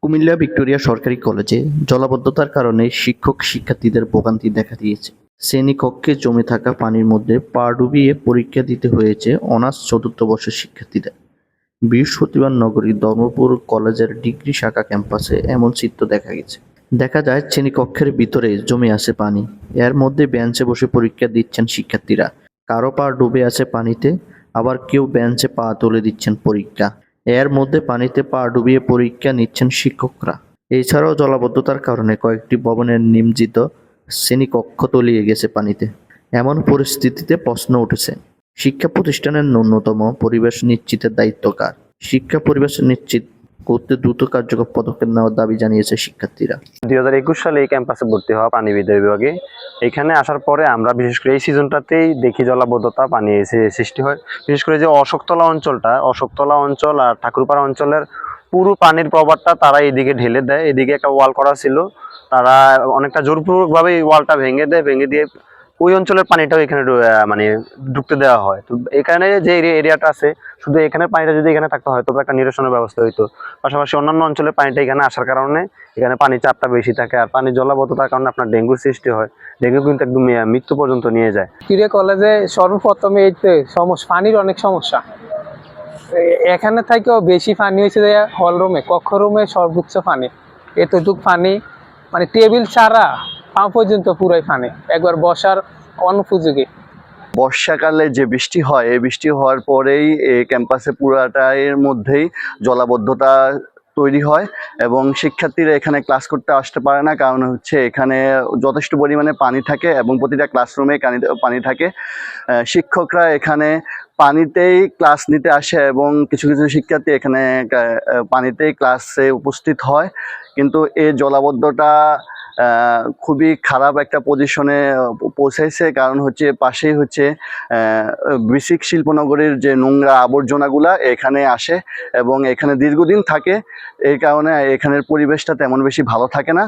Comilla Victoria সরকারি কলেজে জলাবদ্ধতার কারণে শিক্ষক-শিক্ষার্থীদের ভোগান্তি দেখা দিয়েছে। শ্রেণীকক্ষে জমে থাকা পানির মধ্যে পা ডুবিয়ে পরীক্ষা দিতে হয়েছে অনার্স চতুর্থ বর্ষের শিক্ষার্থীদের। বৃহস্পতিবার নগরীর ধর্মপুর কলেজের ডিগ্রি শাখা ক্যাম্পাসে এমন চিত্র দেখা গেছে। দেখা যায় শ্রেণীকক্ষের ভিতরে জমে আছে পানি। এর মধ্যে বেঞ্চে বসে পরীক্ষা দিচ্ছেন শিক্ষার্থীরা। কারো পা ডুবে আছে পানিতে, আবার কেউ বেঞ্চে পা তুলে দিচ্ছেন পরীক্ষা। এর মধ্যে পানিতে পা ডুবিয়ে পরীক্ষা নিচ্ছেন শিক্ষকরা। এছাড়াও জলাবদ্ধতার কারণে কয়েকটি ভবনের নিমজ্জিত শ্রেণীকক্ষ তলিয়ে গেছে পানিতে। এমন পরিস্থিতিতে প্রশ্ন উঠেছে, শিক্ষা প্রতিষ্ঠানের ন্যূনতম পরিবেশ নিশ্চিতের দায়িত্ব কার? শিক্ষা পরিবেশ নিশ্চিত করতে দ্রুত কার্যকর পদক্ষেপ নেওয়ার দাবি জানিয়েছে শিক্ষার্থীরা। 2021 সালে এই ক্যাম্পাসে ভর্তি হওয়া প্রাণীবিদ্যা বিভাগে। এখানে আসার পরে আমরা বিশেষ করে এই সিজনটাতেই দেখি জলাবদ্ধতা পানি এসে সৃষ্টি হয়। বিশেষ করে যে অশোকতলা অঞ্চল আর ঠাকুরপাড়া অঞ্চলের পুরো পানির প্রবাহটা তারা এইদিকে ঢেলে দেয়। এদিকে একটা ওয়াল করা ছিল, তারা অনেকটা জোরপূর্বকভাবে এই ওয়ালটা ভেঙে দিয়ে ওই অঞ্চলের পানিটাও এখানে মানে ঢুকতে দেওয়া হয়। তো এখানে যে এরিয়াটা আছে, শুধু এখানে পানিটা যদি এখানে থাকতে হয় তবে একটা নিরসনের ব্যবস্থা হইতো। পাশাপাশি অন্যান্য অঞ্চলে পানিটা এখানে আসার কারণে এখানে পানির চাপটা বেশি থাকে, আর পানির জলাবদ্ধতার কারণে আপনার ডেঙ্গুর সৃষ্টি হয়। ডেঙ্গু কিন্তু একদম মৃত্যু পর্যন্ত নিয়ে যায়। ভিক্টোরিয়া কলেজে সর্বপ্রথমে এই পানির অনেক সমস্যা। এখানে থেকেও বেশি পানি হয়েছে হল রুমে, কক্ষ রুমে সর্বোচ্চ পানি। এতটুক পানি মানে টেবিল ছাড়া পা পর্যন্ত পুরাই পানি, একবার বসার অনুপযোগী। বর্ষাকালে যে বৃষ্টি হয়, এই বৃষ্টি হওয়ার পরেই এই ক্যাম্পাসে পুরাটার মধ্যেই জলাবদ্ধতা তৈরি হয় এবং শিক্ষার্থীরা এখানে ক্লাস করতে আসতে পারে না। কারণ হচ্ছে এখানে যথেষ্ট পরিমাণে পানি থাকে এবং প্রতিটা ক্লাসরুমে পানি থাকে। শিক্ষকরা এখানে পানিতেই ক্লাস নিতে আসে এবং কিছু কিছু শিক্ষার্থী এখানে পানিতেই ক্লাসে উপস্থিত হয়। কিন্তু এই জলাবদ্ধতা খুবই খারাপ একটা পজিশনে পৌঁছাইছে। কারণ হচ্ছে পাশেই হচ্ছে বিসিক শিল্পনগরীর যে নোংরা আবর্জনাগুলা এখানে আসে এবং এখানে দীর্ঘদিন থাকে। এই কারণে এখানের পরিবেশটা তেমন বেশি ভালো থাকে না।